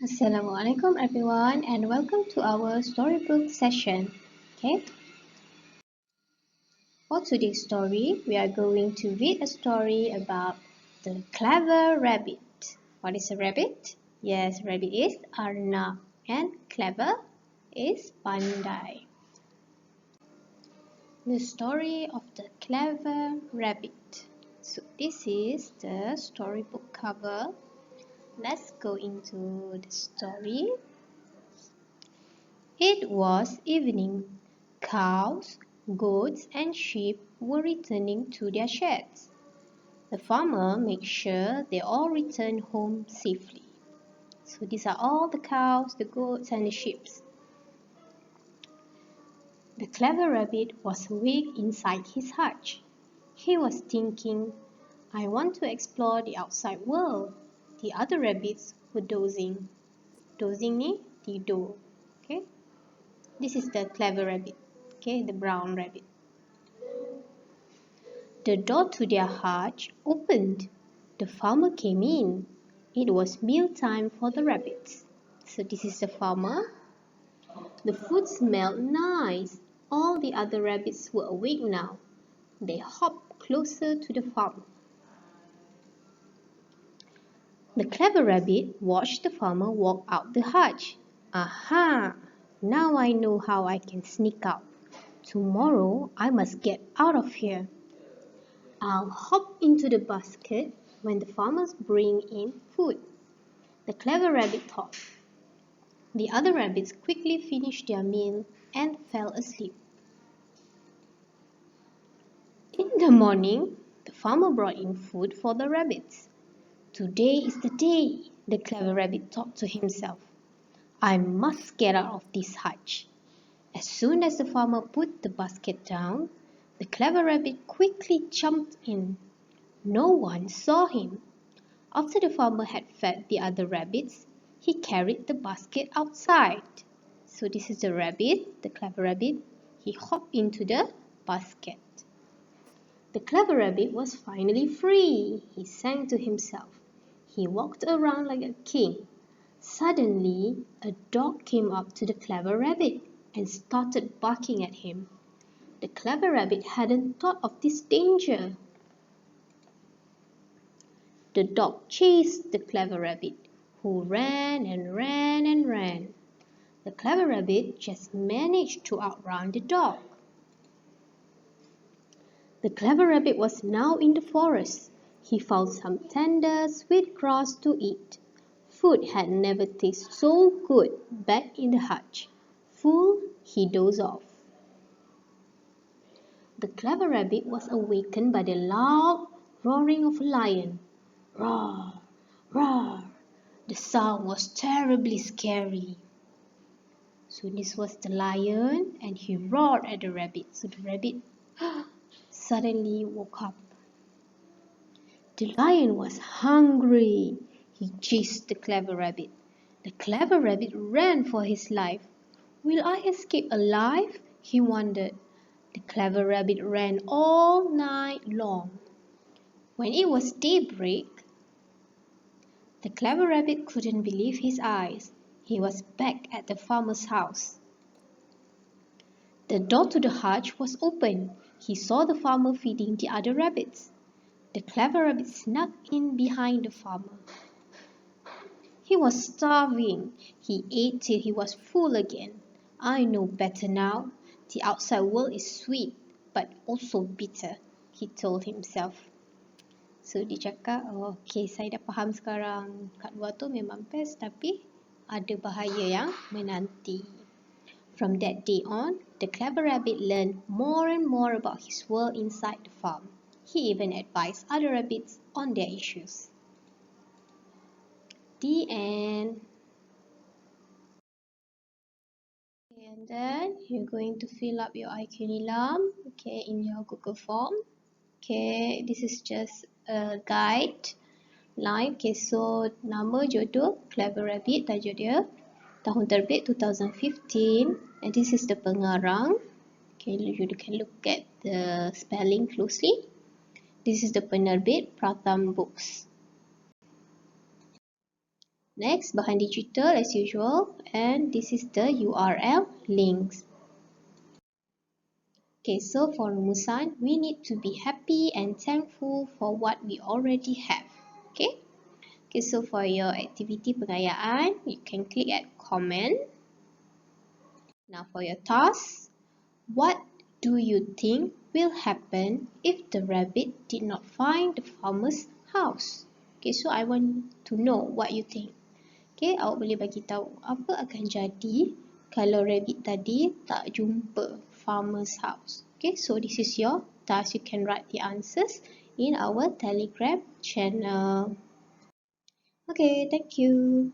Assalamualaikum everyone and welcome to our storybook session. Okay, for today's story, we are going to read a story about the clever rabbit. What is a rabbit? Yes, rabbit is Arnab and clever is Pandai. The story of the clever rabbit. So this is the storybook cover. Let's go into the story. It was evening. Cows, goats and sheep were returning to their sheds. The farmer made sure they all returned home safely. So these are all the cows, the goats and the sheep. The clever rabbit was awake inside his hutch. He was thinking, I want to explore the outside world. The other rabbits were dozing. Dozing ni tidur. Okay? This is the clever rabbit. Okay, the brown rabbit. The door to their hutch opened. The farmer came in. It was mealtime for the rabbits. So this is the farmer. The food smelled nice. All the other rabbits were awake now. They hopped closer to the farmer. The clever rabbit watched the farmer walk out the hutch. Aha! Now I know how I can sneak out. Tomorrow I must get out of here. I'll hop into the basket when the farmers bring in food. The clever rabbit thought. The other rabbits quickly finished their meal and fell asleep. In the morning, the farmer brought in food for the rabbits. Today is the day, the clever rabbit thought to himself. I must get out of this hutch. As soon as the farmer put the basket down, the clever rabbit quickly jumped in. No one saw him. After the farmer had fed the other rabbits, he carried the basket outside. So this is the rabbit, the clever rabbit. He hopped into the basket. The clever rabbit was finally free. He sang to himself. He walked around like a king. Suddenly, a dog came up to the clever rabbit and started barking at him. The clever rabbit hadn't thought of this danger. The dog chased the clever rabbit, who ran and ran and ran. The clever rabbit just managed to outrun the dog. The clever rabbit was now in the forest. He found some tender, sweet grass to eat. Food had never tasted so good back in the hutch. Full, he dozed off. The clever rabbit was awakened by the loud roaring of a lion. Roar, roar. The sound was terribly scary. So this was the lion and he roared at the rabbit. So the rabbit suddenly woke up. The lion was hungry. He chased the clever rabbit. The clever rabbit ran for his life. Will I escape alive? He wondered. The clever rabbit ran all night long. When it was daybreak, the clever rabbit couldn't believe his eyes. He was back at the farmer's house. The door to the hutch was open. He saw the farmer feeding the other rabbits. The clever rabbit snuck in behind the farmer. He was starving. He ate till he was full again. I know better now. The outside world is sweet, but also bitter, he told himself. So dia cakap, oh, okay, saya dah faham sekarang. Kat luar tu memang best, tapi ada bahaya yang menanti. From that day on, the clever rabbit learned more and more about his world inside the farm. He even advised other rabbits on their issues. The end. Okay, and then you're going to fill up your IQ Nilam, okay, in your Google form. Okay, this is just a guide. Line, okay, so nama jodoh Clever Rabbit, tajuk dia. Tahun terbit 2015, and this is the pengarang. Okay, you can look at the spelling closely. This is the penerbit Pratham Books. Next, bahan digital as usual, and this is the URL links. Okay, so for rumusan, we need to be happy and thankful for what we already have. Okay, so for your activity perayaan, you can click at comment. Now for your task, what do you think will happen if the rabbit did not find the farmer's house? Okay, so I want to know what you think. Okay, awak boleh bagi tahu apa akan jadi kalau rabbit tadi tak jumpa farmer's house. Okay, so this is your task. You can write the answers in our Telegram channel. Okay, thank you.